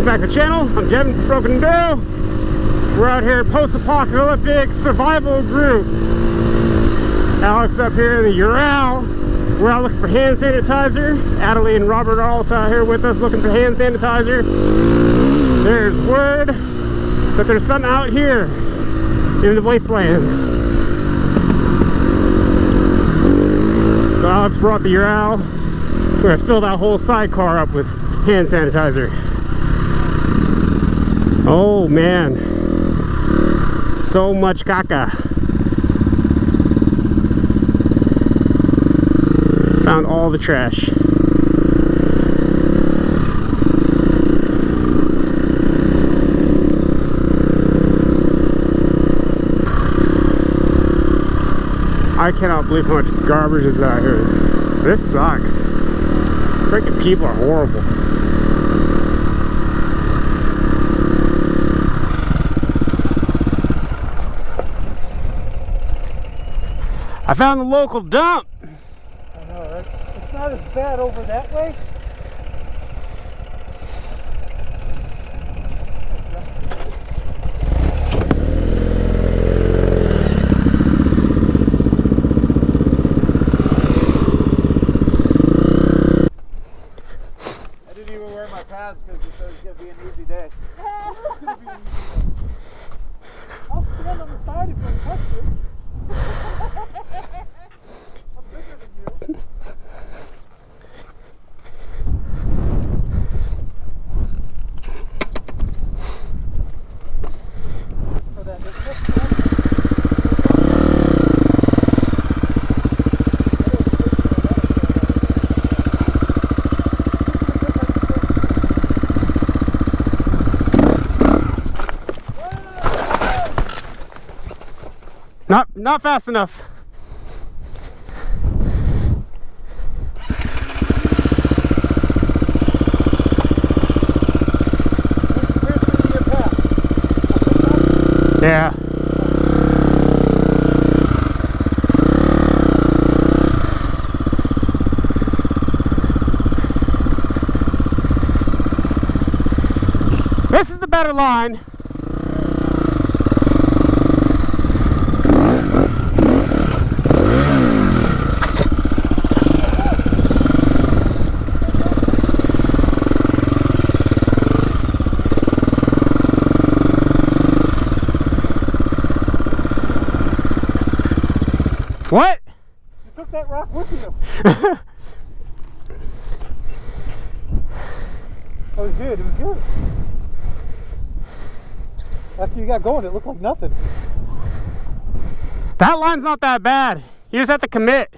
back to the channel. I'm Jim from Broken Enduro. We're out here post-apocalyptic survival group. Alex up here in the Ural. We're out looking for hand sanitizer. Adelie and Robert are also out here with us looking for hand sanitizer. There's word that there's some out here in the wastelands. So Alex brought the Ural. We're gonna fill that whole sidecar up with hand sanitizer. Oh man, so much caca. Found all the trash. I cannot believe how much garbage is out here. This sucks. Freaking people are horrible. I found the local dump. I know, right? It's not as bad over that way. I didn't even wear my pads because it said it's going to be an easy day. It's going to be an easy day. I'll stand on the side if you touch me. I'm bigger than you. For that, this next one. Not fast enough. Yeah. This is the better line. What? You took that rock with you. That was good. It was good. After you got going, it looked like nothing. That line's not that bad. You just have to commit.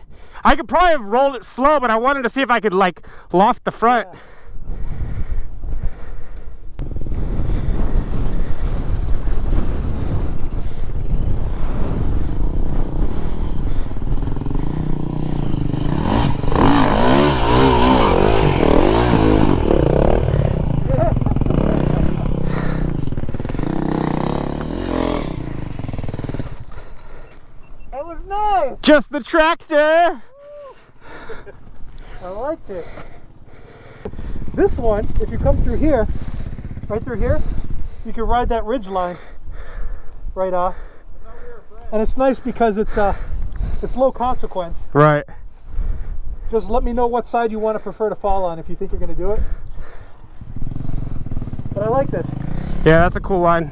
I could probably have rolled it slow, but I wanted to see if I could like loft the front. Yeah. That was nice. Just the tractor. I liked it. This one, if you come through here, right through here, you can ride that ridge line right off. And it's nice because it's low consequence. Right. Just let me know what side you want to prefer to fall on if you think you're going to do it. But I like this. Yeah, that's a cool line.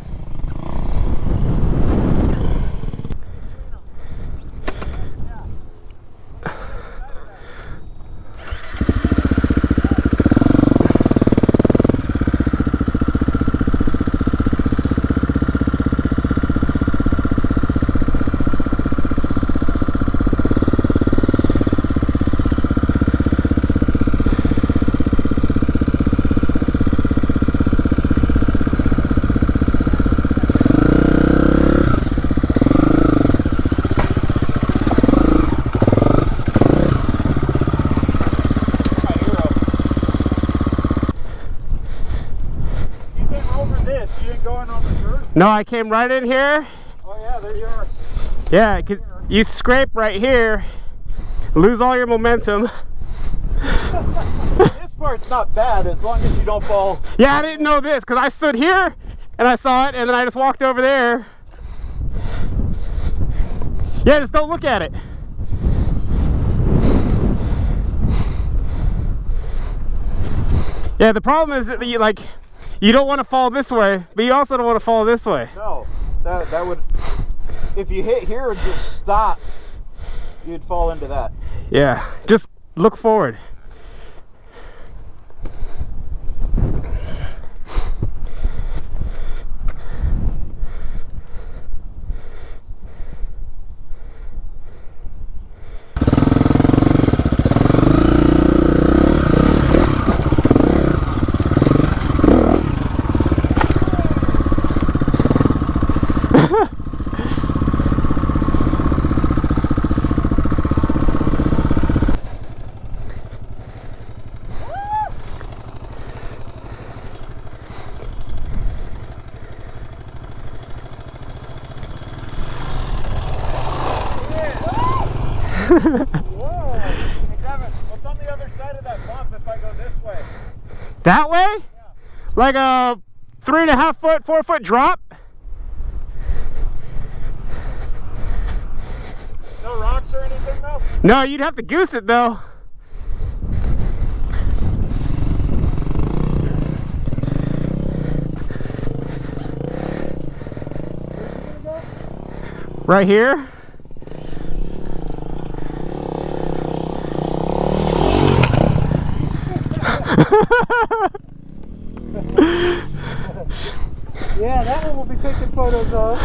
No, I came right in here. Oh yeah, there you are. Yeah, because you scrape right here, lose all your momentum. This part far, it's not bad as long as you don't fall. Yeah, I didn't know this because I stood here and I saw it, and then I just walked over there. Yeah, just don't look at it. Yeah, the problem is that you don't want to fall this way, but you also don't want to fall this way. No, that would, if you hit here and just stop, you'd fall into that. Yeah, just look forward. Whoa! Hey, Kevin, what's on the other side of that bump if I go this way? That way? Yeah. Like a 3.5 foot, 4 foot drop? No rocks or anything though? No, you'd have to goose it though. Right here. Yeah, that one will be taking photos of.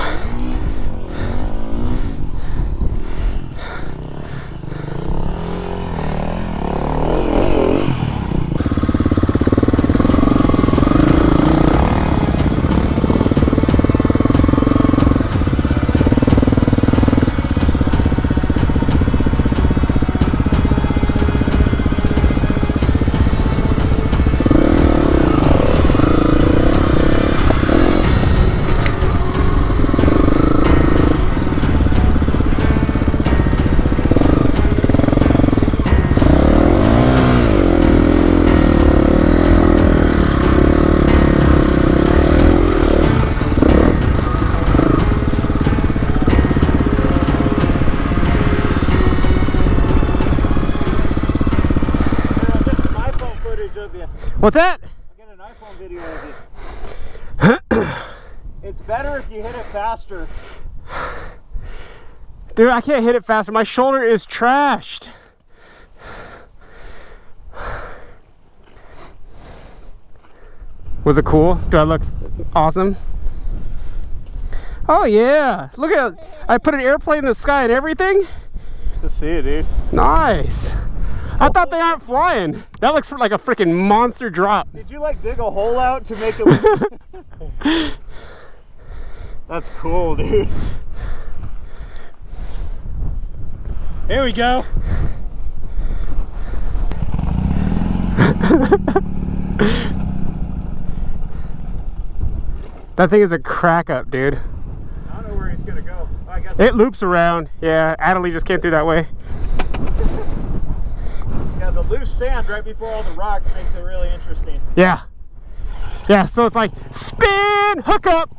What's that? I'll get an iPhone video of you. It's better if you hit it faster. Dude, I can't hit it faster. My shoulder is trashed. Was it cool? Do I look awesome? Oh yeah, look at it. I put an airplane in the sky and everything. To see it, dude. Nice. I thought they aren't flying. That looks like a freaking monster drop. Did you like dig a hole out to make it? That's cool, dude. Here we go. That thing is a crack up, dude. I don't know where he's gonna go. I guess It loops around. Yeah, Adelie just came through that way. yeah, the loose sand right before all the rocks makes it really interesting. Yeah. Yeah, so it's like spin, hook up.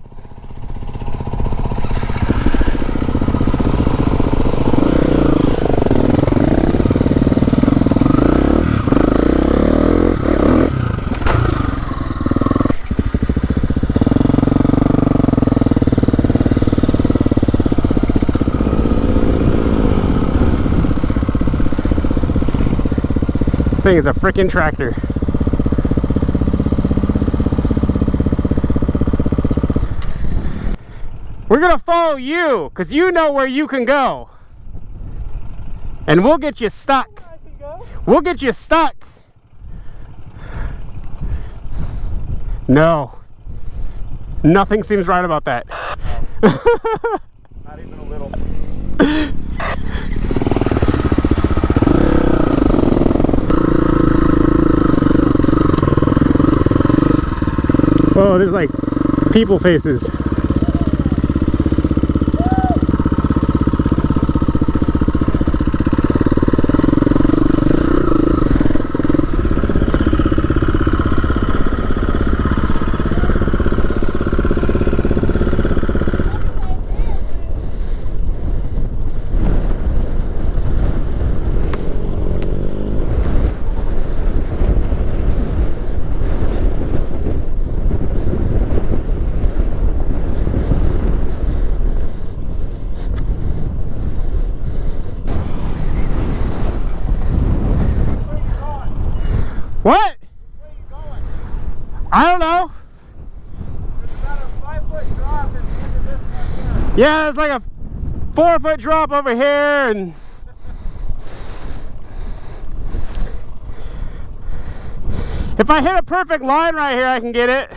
Thing is a freaking tractor. We're gonna follow you because you know where you can go, and we'll get you stuck. We'll get you stuck. No, nothing seems right about that. Not even a little. Oh, there's like people faces. Yeah, there's like a 4-foot drop over here, and if I hit a perfect line right here, I can get it.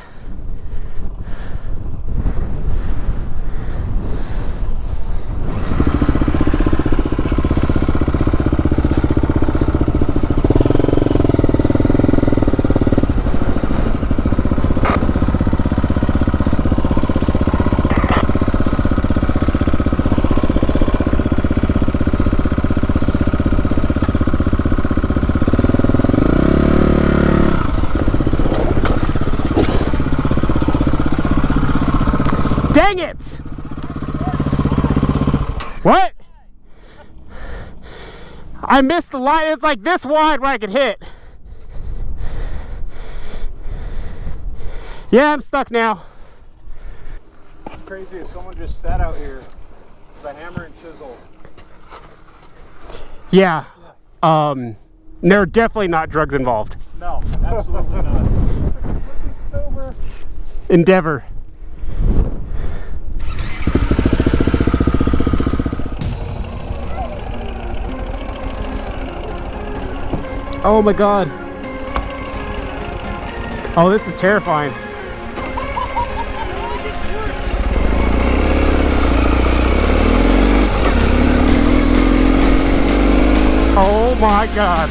Dang it! What? I missed the line. It's like this wide where I could hit. Yeah, I'm stuck now. What's crazy is someone just sat out here with a hammer and chisel. Yeah. There are definitely not drugs involved. No, absolutely not. Endeavor. Oh my god. Oh, this is terrifying. Oh my god.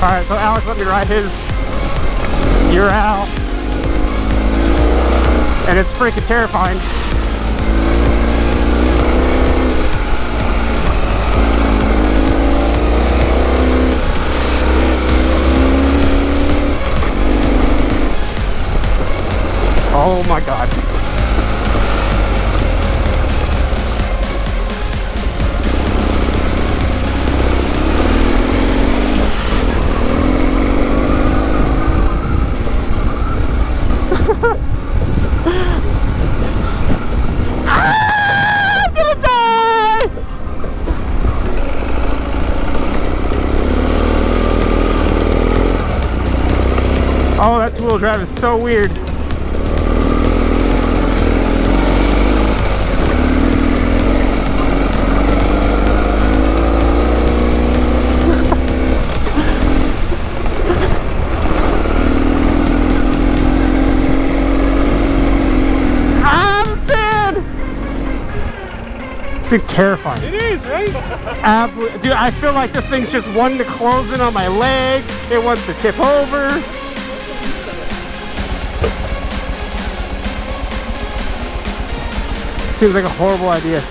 Alright, so Alex let me ride his Ural. And it's freaking terrifying. Oh my god. I'm gonna die! Oh, that two-wheel drive is so weird. This thing's terrifying. It is, right? Absolutely. Dude, I feel like this thing's just wanting to close in on my leg. It wants to tip over. Seems like a horrible idea. It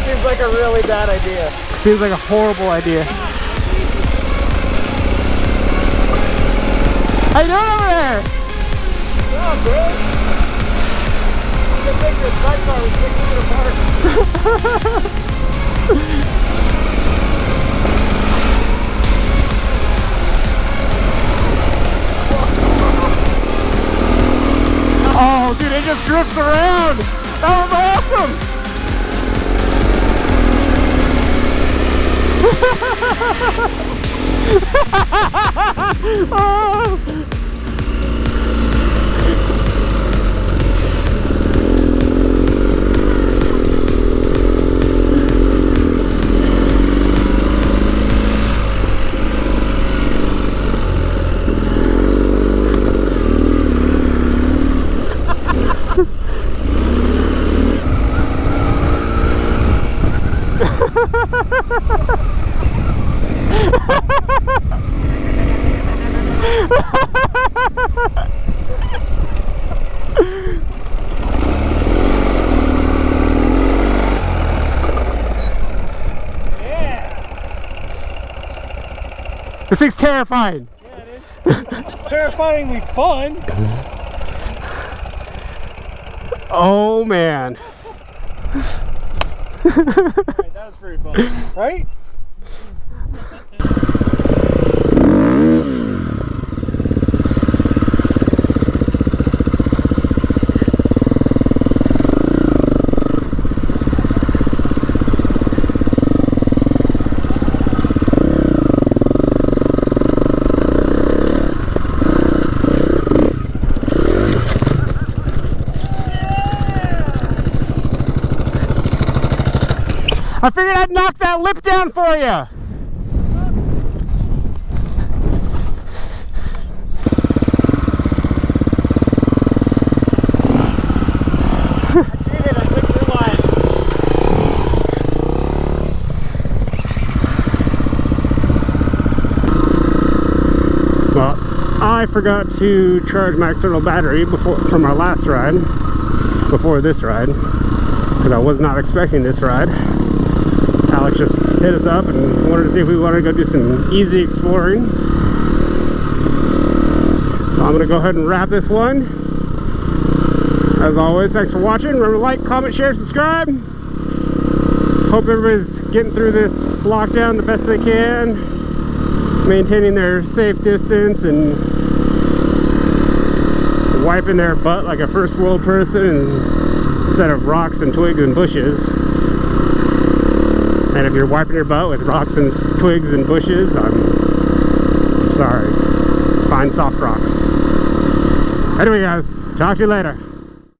seems like a really bad idea. Seems like a horrible idea. How you doing over there? Oh, good. I think your sidecar was taking it apart. Oh, dude, it just drifts around. That was awesome. Oh. This thing's terrifying. Yeah, it is. Terrifyingly fun. Oh man. Right, that was pretty fun. Right? I figured I'd knock that lip down for you. Well, I forgot to charge my external battery from our last ride, before this ride, because I was not expecting this ride. Alex just hit us up and wanted to see if we wanted to go do some easy exploring. So I'm going to go ahead and wrap this one. As always, thanks for watching. Remember to like, comment, share, subscribe. Hope everybody's getting through this lockdown the best they can, maintaining their safe distance and wiping their butt like a first world person instead of rocks and twigs and bushes. And if you're wiping your butt with rocks and twigs and bushes, I'm sorry. Find soft rocks. Anyway guys, talk to you later.